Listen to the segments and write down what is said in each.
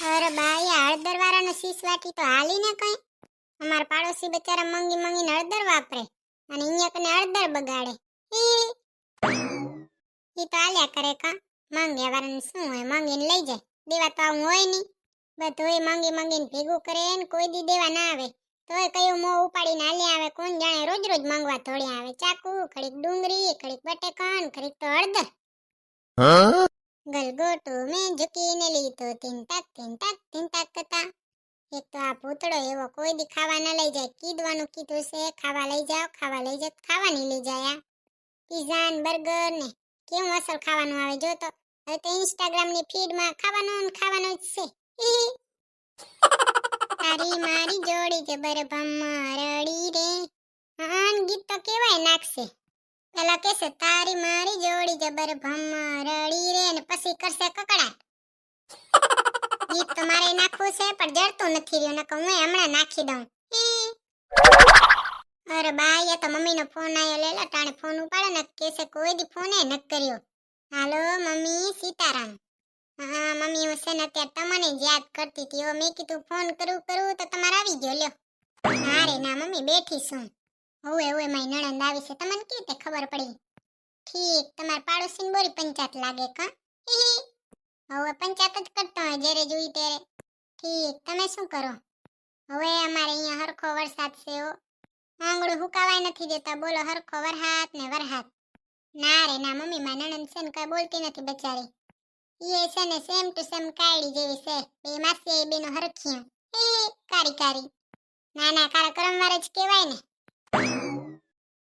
અરે બાઈ હળદર વાળાનો શીશ વાટી તો હાલી ને કઈ. અમાર પાડોશી બચારા મંગી મંગીને હળદર વાપરે અને અહીંયા કને હળદર બગાડે. ઈ તો આલ્યા કરે કા. મંગ્યા વાળાને શું હોય, મંગીને લઈ જાય. દેવા તો આવું હોય નહીં. બધુંય મંગી મંગીને ભેગું કરે ને કોઈ દી દેવા ના આવે. તોય કયું મોં ઉપાડીને હાલ્યા આવે. કોણ જાણે રોજ રોજ માંગવા થોડ્યા આવે. ચાકુ, ઘડીક ડુંગળી, ઘડીક બટેકાન, ઘડીક તો હળદર. ગલગોટો મેં ઝૂકીને લીધો તીન તાક કરતા. એક તો આ ભૂતળો એવો કોઈ દી ખાવા ના લઈ જાય. કીધવાનું કીધું છે ખાવા લઈ જાઓ, ખાવા લઈ જાઓ, ખાવા નહીં લઈ જાય. પીઝા ને બર્ગર ને કેવું અસલ ખાવાનું આવે જો તો. હવે તો ઇન્સ્ટાગ્રામ ની ફીડ માં ખાવાનું ને ખાવાનું જ છે. તારી મારી જોડી જબર ભમરડી રે. હા ગીત તો કેવાય નાખશે. પેલા કેસે તારી મારી જોડી જબર ભમરડી રે ને પછી કરશે કકડાટ. ગીત તો મારે નાખવું છે પણ જડતું નથી રહ્યું. નકર હું હમણાં નાખી દઉં. અરે બાઈ તો મમ્મી નો ફોન આયો. લેલા ટાણે ફોન ઉપાડે ને કેસે કોઈ દી ફોન ન કર્યો. હાલો મમ્મી, સીતારામ. હા મમ્મી હું છે ને અત્યારે તમને જ યાદ કરતી હતી. મેં કીધું ફોન કરું તો તમારે આવી ગયો લ્યો. ના રે ના મમ્મી બેઠી છું. હવે મારી નણંદ આવી છે. તમને કેવી રીતે ખબર પડી? ઠીક, તમારા પાડોશીને બોરી પંચાયત લાગે કા? હવે પંચાયત જ કરતો હોય જ્યારે જોઈ ત્યારે. ઠીક, તમે શું કરો? હવે અમારે અહીંયા હરખો વરસાદ છે હો. આંગળું હુકાવાય નથી દેતા. બોલો હરખો વરહાત ને વરહાત. ના રે ના મમ્મી મારી નણંદ છે ને કઈ બોલતી નથી બચારી. ઈ છે ને સેમ ટુ સેમ કાયડી જેવી છે. બે માસી બેનો હરખિયા. કારી. નાના કારા કરમવાર જ કહેવાય ને.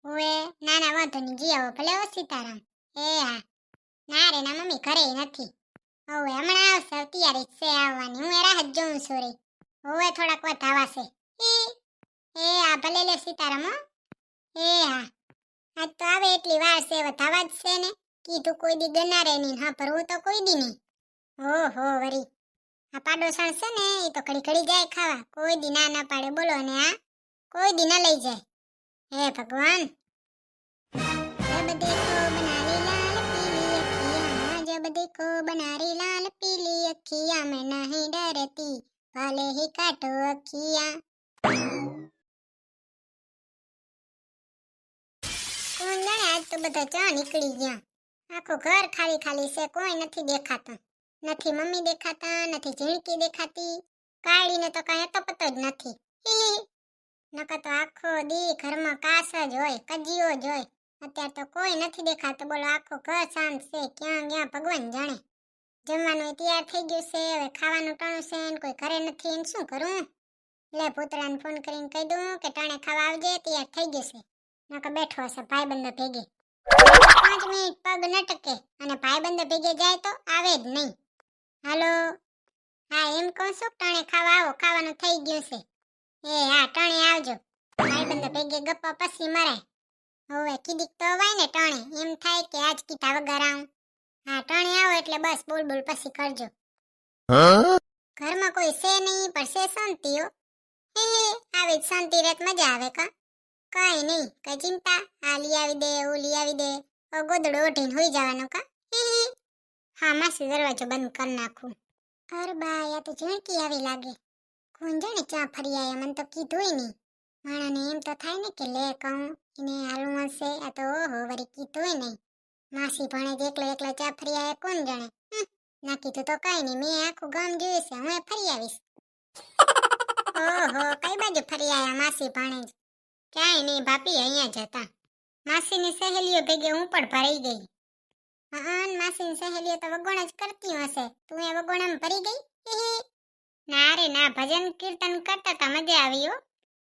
ઓએ નાના વાંધો નહીં જી આવો ભલે. હો સીતારામ. હા. ના રે ના મમ્મી ઘરે નથી. હવે હમણાં આવશે. તૈયારી છે આવવાની. હું રાહ જ જોઉં છું રે. હવે થોડાક વાત આવાશે. હા ભલે લે સીતારામ. હો હા. આજ તો આવે એટલી વાર છે. હવે ધાવા જ છે ને. કીધું કોઈ દી ગનારે નહીં. હા ભરવું તો કોઈ દી નહીં. ઓહો વરી આ પાડોસણ છે ને એ તો ઘડી જાય ખાવા. કોઈ દી ના પાડે બોલો ને. આ કોઈ દી ના લઈ જાય. હે ભગવાન. जब देखो बनारी लाल पीली अखियां मैं नहीं डरती भले ही काटो अखियां. કોણ જાણે આજ તો બધા ચા નીકળી ગયા. આખું ઘર ખાલી ખાલી છે. કોઈ નથી દેખાતા. નથી મમ્મી દેખાતા, નથી ઝીણકી દેખાતી. કાળીને તો કાંઈ તો પતો જ નથી. નકર તો આખો દી ઘરમાં કાસ જ હોય, કજીઓ જ હોય. અત્યારે તો કોઈ નથી દેખાતું. બોલો આખો ઘર શાંત છે. ક્યાં ગયા ભગવાન જાણે. જમવાનું તૈયાર થઈ ગયું છે. હવે ખાવાનું ટાણું છે ને કોઈ ઘરે નથી. એને શું કરું? લે પૂતળાને ફોન કરીને કહી દઉં કે ટાણે ખાવા આવજે. તૈયાર થઈ ગયું છે. નકર બેઠો હશે ભાઈબંધો ભેગે. 5 મિનિટ પગ ન ટકે અને ભાઈબંધો ભેગે જાય તો આવે જ નહીં. હાલો. હા એમ કહું છું ટાણે ખાવા આવો. ખાવાનું થઈ ગયું છે. હા ટાણે આવજો. ભાઈબંધો ભેગે ગપ્પા પછી મરાય. હવે કીધીક તો અવાય ને ટાણે. એમ થાય કે આજ કીધા વગર આવું. હા ટાણે આવો એટલે બસ બોલ પછી કરજો. ઘરમાં કોઈ છે નહીં પણ છે શાંતિ હો. આવી શાંતિ રહેત મજા આવે કા. કઈ નહીં કઈ ચિંતા. આ લઈ આવી દે, ઓ લઈ આવી દે. ગોદડો ઓઢીને હોઈ જવાનો કા. હા માસી દરવાજો બંધ કરી નાખું. અરે બા આ તો ઝીણકી આવી લાગે. કોણ જાણે ચા ફરી આયા. મને તો કીધુંય નહીં. માણાને એમ તો થાય ને કે લે કહું એને હાલવું હશે. આ તો ઓહો વરી કીધુંય નહીં. માસી ભણે જ એકલા ચા ફરી આયા. કોણ જાણે. ના કીધું તો કઈ નહીં. મેં આખું ગામ જોયું છે. હું ફરી આવીશ. ઓહો કઈ બાજુ ફરી આયા માસી ભણે જ? ક્યાંય નહીં ભાભી અહીંયા જ હતા. માસીની સહેલીઓ ભેગે હું પણ ભરાઈ ગઈ. હા માસીની સહેલીઓ તો વગોણ જ કરતી હશે. તું એ વગોણામાં ભરી ગઈ? ના રે ના ભજન કીર્તન કરતા તા મજા આવી હો.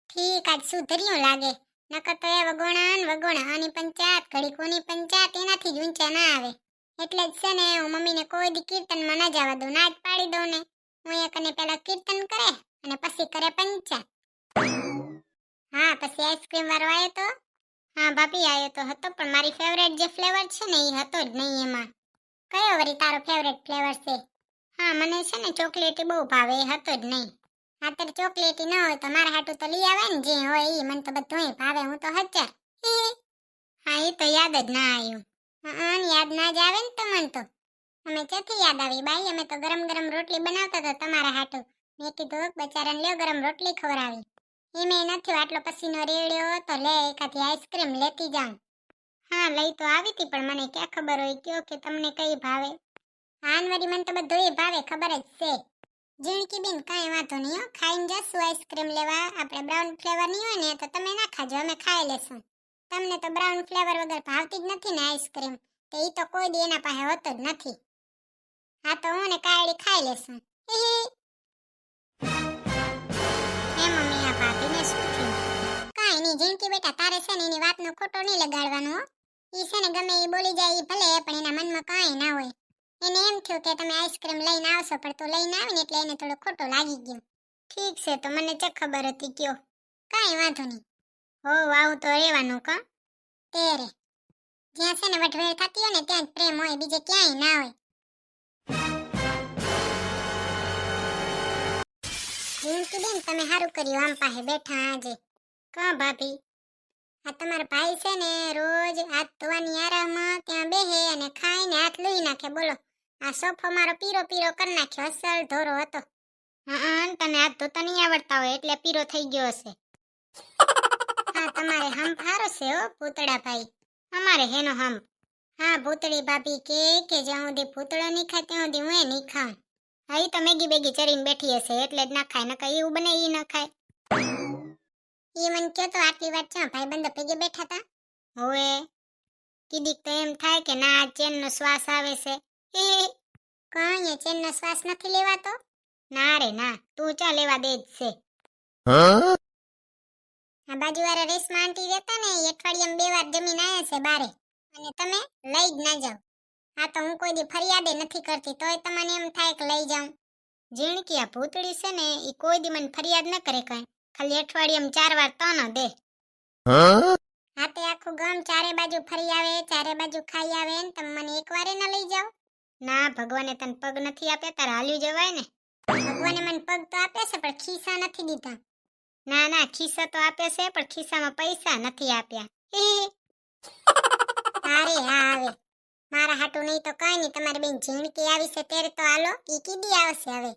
ઠીક આજ સુધર્યું લાગે. નકર તો એ વગોણા આની પંચાયત ઘડી કોની પંચાયત એનાથી જ ઊંચા ના આવે. એટલે જ છે ને હું મમ્મીને કોઈ દી કીર્તનમાં ના જવા દઉં. ના જ પાડી દઉં ને. હું એકને પેલા કીર્તન કરે અને પછી કરે પંચાયત. હા પછી આઈસ્ક્રીમ વાળો આવ્યો તો. હા ભાભી આવ્યો તો હતો પણ મારી ફેવરેટ જે ફ્લેવર છે ને એ હતો જ નહીં એમાં. કયો વરી તારો ફેવરેટ ફ્લેવર છે? હા મને છે ને ચોકલેટી બહુ ભાવે. એ હતો જ નહીં. અત્યારે ચોકલેટી ન હોય તો મારા હાટું તો લઈ આવે ને જે હોય એ. મને તો બધુંય ભાવે. હું તો હજાર. હા એ તો યાદ જ ના આવ્યું. યાદ ના જ આવે ને તમને તો. અમે ક્યાંથી યાદ આવી બાઈ, અમે તો ગરમ ગરમ રોટલી બનાવતા હતા તમારા હાટુ. મેં કીધું બચારાને લ્યો ગરમ રોટલી ખવડાવી. એમે નથી આટલો પસીનો રેડ્યો તો લે એકાદી આઈસ્ક્રીમ લેતી જાઉં. હા લઈ તો આવી હતી પણ મને ક્યાં ખબર હોય કયો કે તમને કઈ ભાવે. આનવરી મને તો બધું ભાવે ખબર જ છે. જીણકી બેન કાંઈ વાંધો નહીં હો, ખાઈને જશું આઈસ્ક્રીમ લેવા. આપણે બ્રાઉન ફ્લેવર ની હોય ને તો તમે ના ખાજો, અમે ખાઈ લેશું. તમને તો બ્રાઉન ફ્લેવર વગર ભાવતી જ નથી ને આઈસ્ક્રીમ, તો ઈ તો કોઈ દી એના પાસે હોતો જ નથી. હા તો હું ને કાયડી ખાઈ લેશું. હે મમ્મી આ ભાભીને શું થયું? કાંઈ નહીં જીણકી બેટા, તારે છે ને એની વાતનો ખોટો નહીં લગાડવાનો હો. ઈ છે ને ગમે ઈ બોલી જાય ઈ ભલે, પણ એના મનમાં કાંઈ ના હોય. એને એમ થયું કે તમે આઈસ્ક્રીમ લઈને આવશો, પણ તો લઈને આવીને એટલે એને થોડો ખોટો લાગી ગયો. ઠીક છે, તો મને ચક ખબર હતી કયો. કાંઈ વાંધો નહીં. હો આવું તો રહેવાનું કા તેરે. જ્યાં છે ને વઢવેળ થતી હોય ને ત્યાં જ પ્રેમ હોય, બીજે ક્યાંય ના હોય. જીણકી બેન તમે સારું કર્યું આમ પાસે બેઠા આજે. કા ભાભી? આ તમારા ભાઈ છે ને રોજ હાથ ધોવાની આરામમાં ત્યાં બેહે અને ખાઈને હાથ લઈ નાખે. બોલો આ સોફો મારો પીરો પીરો કરી નાખ્યો, અસલ ધોરો હતો. હા તને હાથ ધોતા નહીં આવડતા હોય એટલે પીરો થઈ ગયો હશે. હા તમારે હંપ હારો છે હો ભૂતડા ભાઈ, અમારે હેનો હંપ. હા ભૂતળી ભાભી કે જ્યાં સુધી ભૂતળો નહીં ખાય ત્યાં સુધી હું નહીં ખાઉં. હા ઈ તો મેગી બેગી ચરીને બેઠી હશે એટલે જ ના ખાય, નકર એવું બને ઈ ના ખાય. ઈ મને કહો તો આટલી વાત છે ભાઈબંધો ભેગે બેઠા હતા. હોવે કીધીક તો એમ થાય કે ના ચેનનો શ્વાસ આવે છે. કઈ ચેનનો શ્વાસ નથી લેવાતો? ના રે ના, તું ચા લેવા દે જ છે. આ બાજુવાળા રેશમા આંટી રહેતા ને એ અઠવાડિયામાં 2 વાર જમીન આવ્યા છે બારે, અને તમે લઈ જ ના જાઓ. આ તો હું કોઈ દી ફરિયાદે નથી કરતી તોય તમને એમ થાય કે લઈ જાઉં. જીણકી આ ભૂતળી છે ને એ કોઈ દી મને ફરિયાદ ન કરે કઈ, ખાલી અઠવાડિયામાં 4 વાર તો ન દે. હા તે આખું ગામ ચારે બાજુ ફરી આવે, ચારે બાજુ ખાઈ આવે ને તમે મને એક વારે ન લઈ જાઓ? ના ભગવાને તને પગ નથી આપ્યા, તારે હાલ્યું જવાય ને. ભગવાને મને પગ તો આપ્યા છે પણ ખિસ્સા નથી દીધા. ના ના ખિસ્સા તો આપે છે પણ ખિસ્સામાં પૈસા નથી આપ્યા. અરે હા આવે મારા હાટુ નહીં તો કઈ નહીં, તમારી બેન જીણકી આવી છે ત્યારે તો હાલો. ઈ કીધી આવશે હવે?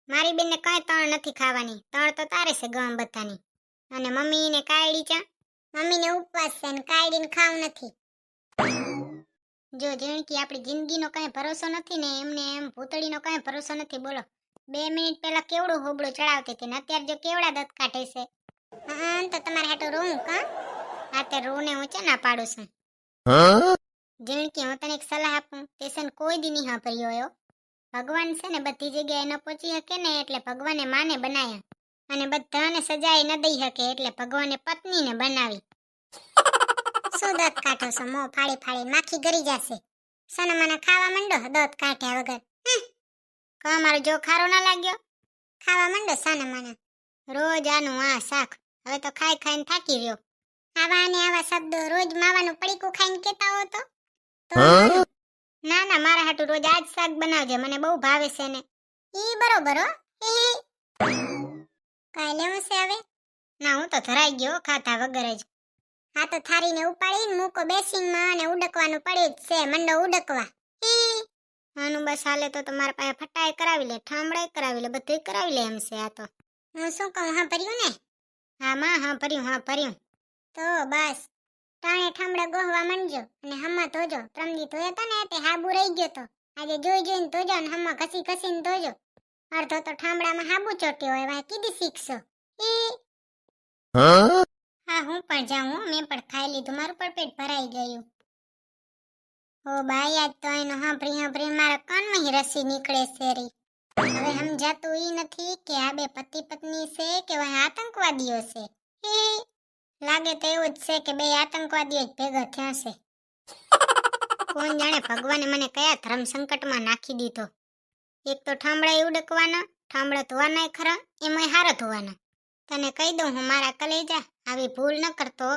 મારી બેનને કઈ તણ નથી ખાવાની, તણ તો તારે છે ગામ બધાની. અને મમ્મી ને કાયડી ચા? મમ્મીને ઉપવાસ છે ને કાયડીને ખાવું નથી. જો જીણકી આપણી જિંદગીનો કઈ ભરોસો નથી ને એમને એમ ભૂતળીનો કઈ ભરોસો નથી. બોલો 2 મિનિટ પહેલા કેવડું હોબળું ચડાવતી હતી ને અત્યારે જો કેવડા દત કાઢે છે. હા તો તમારે હાટુ રૂમ કા? હા તે રૂને હું છે ના પાડું છું. જીણકી હું તને એક સલાહ આપું, તે છે ને કોઈ દી નહીં સાંભળ્યો હોય. ભગવાન છે ને બધી જગ્યાએ ન પહોંચી શકે ને એટલે ભગવાને માને બનાયા, અને બધાને સજાએ ન દઈ શકે એટલે ભગવાને પત્નીને બનાવી. શું દત કાઢો છો? મોં ફાડી ફાડી માખી ગરી જશે. સનમાના ખાવા માંડો દત કાઢ્યા વગર. કા મારો જો ખારો ના લાગ્યો? ખાવા માંડો સનમાના. રોજ આનું આ શાક, હવે તો ખાઈ ખાઈને થાકી રહ્યો. આવા ને આવા શબ્દો રોજ માવાનું પડીકું ખાઈને કેતા હો તો ના ના મારા હાટુ રોજ આજ શાક બનાવજે, મને બહુ ભાવે છે ને. ઈ બરોબર હો. કાઈ લેવું છે હવે? ના હું તો ધરાઈ ગયો ખાધા વગર જ. હા તો થારીને ઉપાડીને મૂકો બેસિંગમાં અને ઉડકવાનું પડ્યું જ છે, મંડો ઉડકવા. આનું બસ હાલે તો તમારા પાસે ફટાઈ કરાવી લે, ઠામડાઈ કરાવી લે, બધું કરાવી લે એમ છે. આ તો હું શું કહું, હા ભર્યું ને? હા માં હા ભર્યું. તો બસ ટાણે ઠામડા ગોહવા માંડજો અને હમા ધોજો. પ્રમદી ધોયા હતા ને તે હાબુ રહી ગયો તો આજે જોઈ જોઈને ધોજો અને હમા ઘસી ઘસીને ધોજો. અડધો તો ઠામડામાં હાબુ ચોટ્યો હોય, વા કીધી શીખશો. હા હું પણ જાઉં, મેં પણ ખાઈ લીધું, મારું પણ પેટ ભરાઈ ગયું. ઓ બાઈ આજ તો એનો હાંભરી મારા કાનમાં રસી નીકળે છે રી. હવે સમજાતું ઈ નથી કે આ બે પતિ પત્ની છે કે વહી આતંકવાદીઓ છે. લાગે તો એવું જ છે કે બે આતંકવાદીઓ જ ભેગા થયા છે. કોણ જાણે ભગવાને મને કયા ધર્મ સંકટમાં નાખી દીધો. એક તો ઠામડા ઉડકવાના, ઠામડા ધોવાના ખરા, એમાંય હારા ધોવાના. તને કહી દઉં હું મારા કલેજા, આવી ભૂલ ન કરતો